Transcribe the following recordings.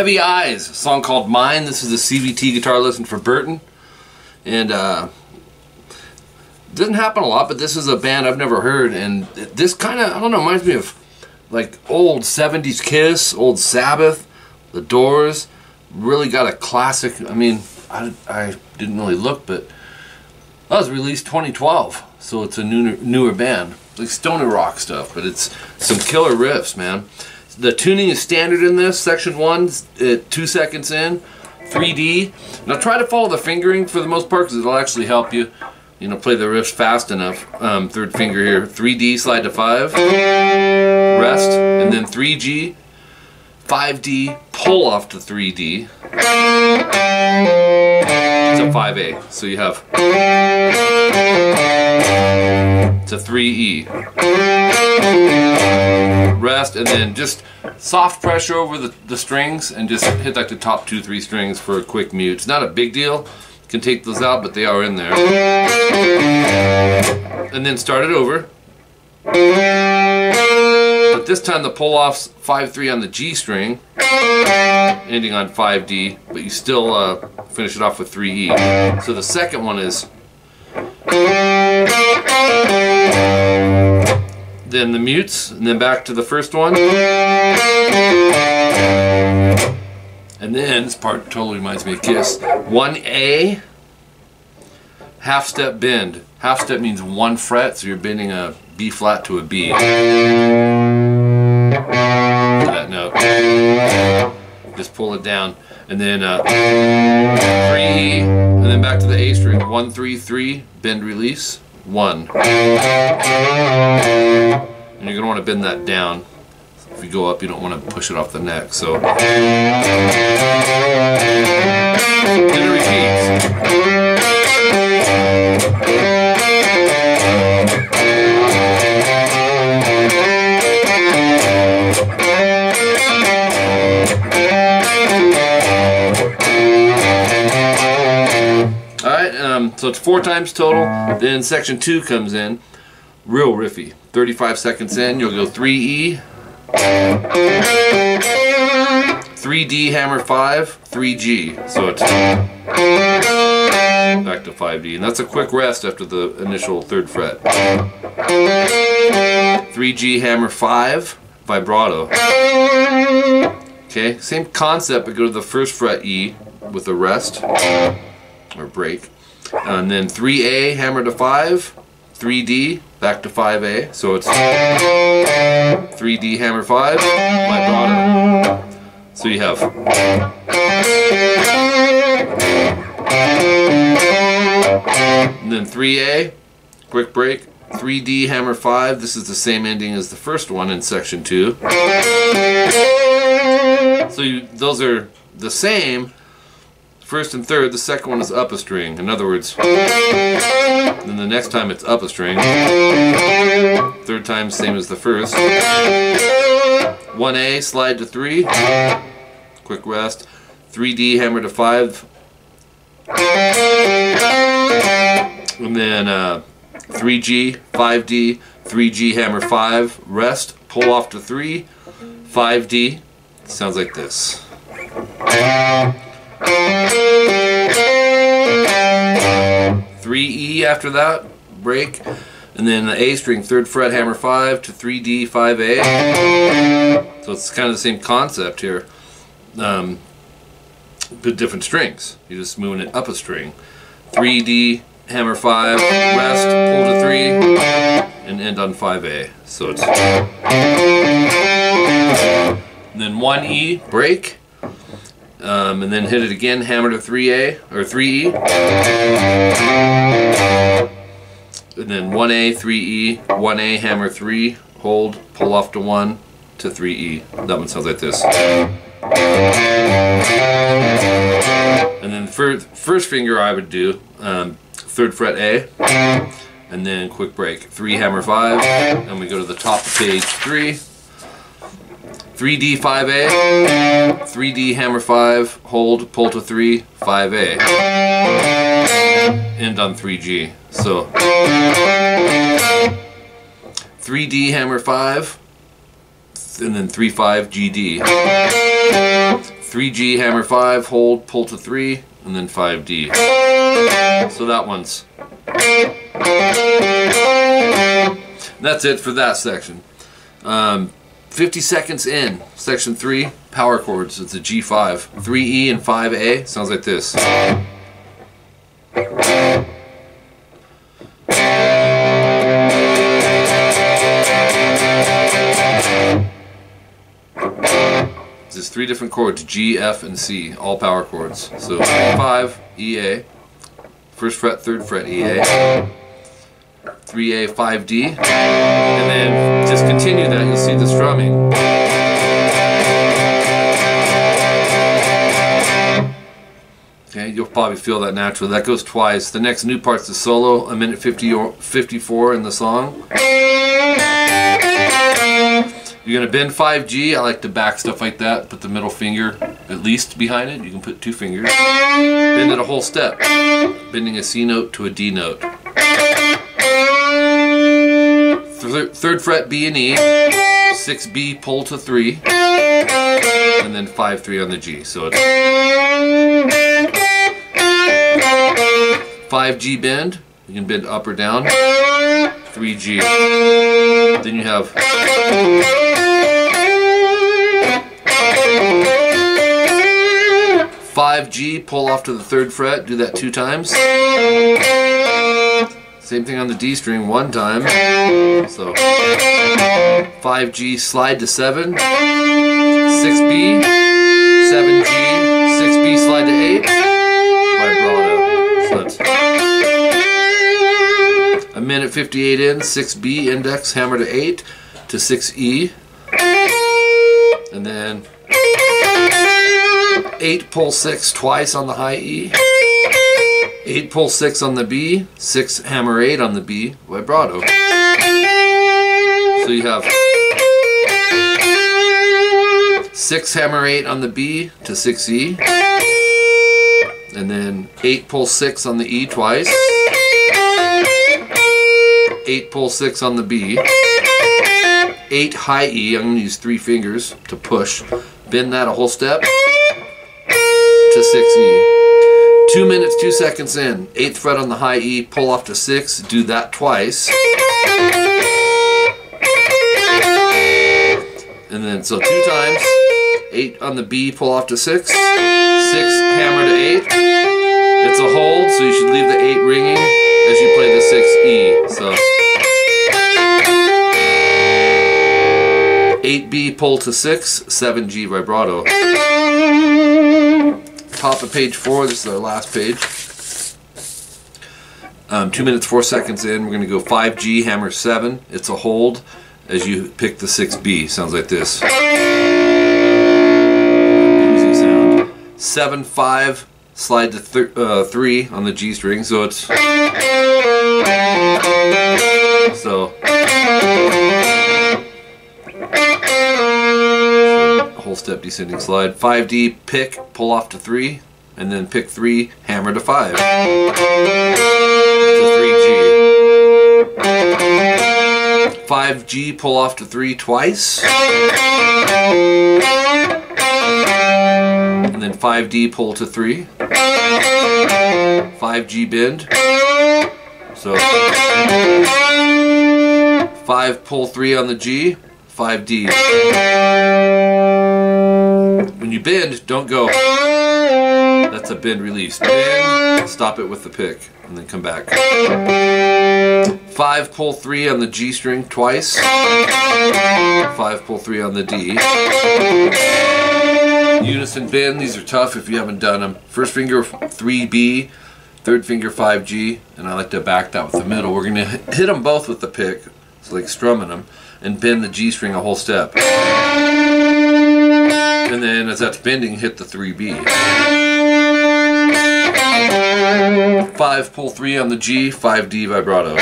Heavy Eyes, a song called Mine. This is a CVT guitar lesson for Burton. And doesn't happen a lot, but this is a band I've never heard. And this kind of, I don't know, reminds me of like old 70s Kiss, old Sabbath, The Doors. Really got a classic, I mean, I didn't really look, but that was released 2012. So it's a newer band. Like stoner rock stuff, but it's some killer riffs, man. The tuning is standard in this. Section 1, 2 seconds in, 3D. Now try to follow the fingering for the most part, because it'll actually help you, you know, play the riffs fast enough. Third finger here, 3D, slide to 5, rest, and then 3G, 5D, pull off to 3D, to 5A. So you have to 3E, rest, and then just soft pressure over the strings and just hit like the top 2-3 strings for a quick mute. It's not a big deal, you can take those out, but they are in there. And then start it over, but this time the pull off's 5-3 on the G string, ending on 5D, but you still finish it off with 3E. So the second one is, then the mutes, and then back to the first one. And then, this part totally reminds me of Kiss. 1A, half step bend. Half step means 1 fret, so you're bending a B flat to a B. That note. Just pull it down. And then 3E, and then back to the A string. 1, 3, 3, bend release, 1. And you're going to want to bend that down. If you go up, you don't want to push it off the neck. So then it repeats. Alright, so it's 4 times total. Then section 2 comes in. Real riffy. 35 seconds in, you'll go 3E, 3D hammer 5, 3G. So it's back to 5D, and that's a quick rest after the initial 3rd fret. 3G hammer 5, vibrato. Okay, same concept, but go to the 1st fret E with a rest or break, and then 3A hammer to 5, 3D, back to 5A, so it's 3D hammer 5, vibrato. So you have and then 3A, quick break, 3D hammer 5, this is the same ending as the first one in section 2. So those are the same, 1st and 3rd, the second one is up a string. In other words, then the next time it's up a string. 3rd time, same as the 1st. 1A, slide to 3. Quick rest. 3D, hammer to 5. And then 3G, 5D, 3G, hammer 5. Rest, pull off to 3. 5D. Sounds like this. 3E after that, break, and then the A string, 3rd fret, hammer 5 to 3D, 5A. So it's kind of the same concept here, but different strings. You're just moving it up a string. 3D, hammer 5, rest, pull to 3, and end on 5A. So it's, and then 1E, break. And then hit it again, hammer to 3A or 3E, and then 1A, 3E, 1A, hammer 3, hold, pull off to 1 to 3E. That one sounds like this. And then first finger I would do 3rd fret A, and then quick break, 3 hammer 5, and we go to the top of page 3. 3D, 5A, 3D, hammer 5, hold, pull to 3, 5A. End on 3G. So 3D, hammer 5, and then 3-5, GD. 3G, hammer 5, hold, pull to 3, and then 5D. So that one's. That's it for that section. 50 seconds in, section 3, power chords. It's a G5. 3E and 5A. Sounds like this. There's 3 different chords, G, F, and C, all power chords. So 5, EA, 1st fret, 3rd fret, EA, 3A, 5D, and then just continue that, you'll see the strumming. Okay, you'll probably feel that naturally. That goes twice. The next new part's the solo, 1 minute 54 in the song. You're going to bend 5G. I like to back stuff like that. Put the middle finger at least behind it. You can put 2 fingers. Bend it a whole step. Bending a C note to a D note. 3rd fret B and E. 6B pull to 3. And then 5-3 on the G. So it's 5G bend. You can bend up or down. 3G. Then you have 5G, pull off to the 3rd fret, do that 2 times. Same thing on the D string, 1 time. So 5G, slide to 7, 6B, 7G, 6B, slide to 8, vibrato. So that's 1 minute 58 in, 6B, index, hammer to 8, to 6E, and then 8 pull 6 twice on the high E, 8 pull 6 on the B, 6 hammer 8 on the B, vibrato. So you have 6 hammer 8 on the B to 6E, and then 8 pull 6 on the E twice, 8 pull 6 on the B, 8 high E, I'm going to use 3 fingers to push, bend that a whole step, to 6E. 2 minutes, 2 seconds in, 8th fret on the high E, pull off to 6, do that twice. And then, so 2 times, 8 on the B, pull off to 6, 6, hammer to 8. It's a hold, so you should leave the 8 ringing as you play the 6E. So 8B, pull to 6, 7G, vibrato. Top of page 4, this is our last page. 2 minutes, 4 seconds in, we're going to go 5G, hammer 7. It's a hold as you pick the 6B. Sounds like this. Easy sound. 7, 5, slide to 3 on the G string. So it's. So. Whole step descending slide. 5D, pick, pull off to 3, and then pick 3, hammer to 5. To 3G. 5G, pull off to 3 twice. And then 5D, pull to 3. 5G bend. So 5 pull 3 on the G, 5D. When you bend, don't go. That's a bend release. Bend, stop it with the pick, and then come back. 5 pull 3 on the G string twice. 5 pull 3 on the D. Unison bend, these are tough if you haven't done them. First finger 3B, 3rd finger 5G, and I like to back that with the middle. We're going to hit them both with the pick, so like strumming them, and bend the G string a whole step. And then as that's bending, hit the 3B. 5 pull 3 on the G, 5D vibrato.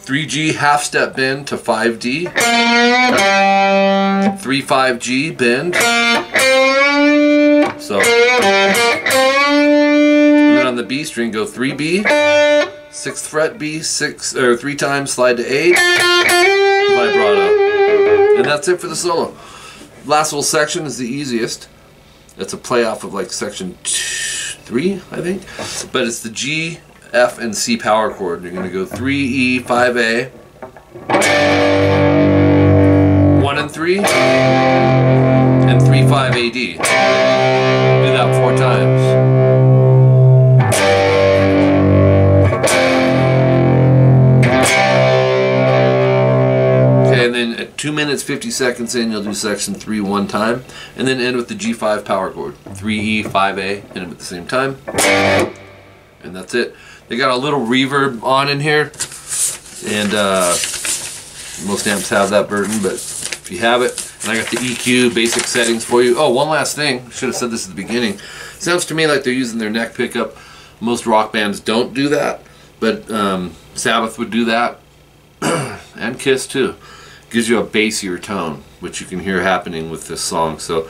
3G half step bend to 5D. 3 5G bend. So. And then on the B string go 3B, 6th fret B, 3 times, slide to 8, vibrato. And that's it for the solo. last little section is the easiest. It's a play off of like section 3, I think. But it's the G, F, and C power chord. You're going to go 3, E, 5A, 1 and 3, and 3, 5, AD. Do that 4 times. And then at 2 minutes 50 seconds in, you'll do section 3 one time, and then end with the G5 power chord. 3E, 5A, hit them at the same time, and that's it. They got a little reverb on in here, and most amps have that burden, but if you have it, and I got the EQ basic settings for you. Oh, one last thing, should have said this at the beginning. Sounds to me like they're using their neck pickup. Most rock bands don't do that, but Sabbath would do that, and Kiss too. Gives you a bassier tone, which you can hear happening with this song. So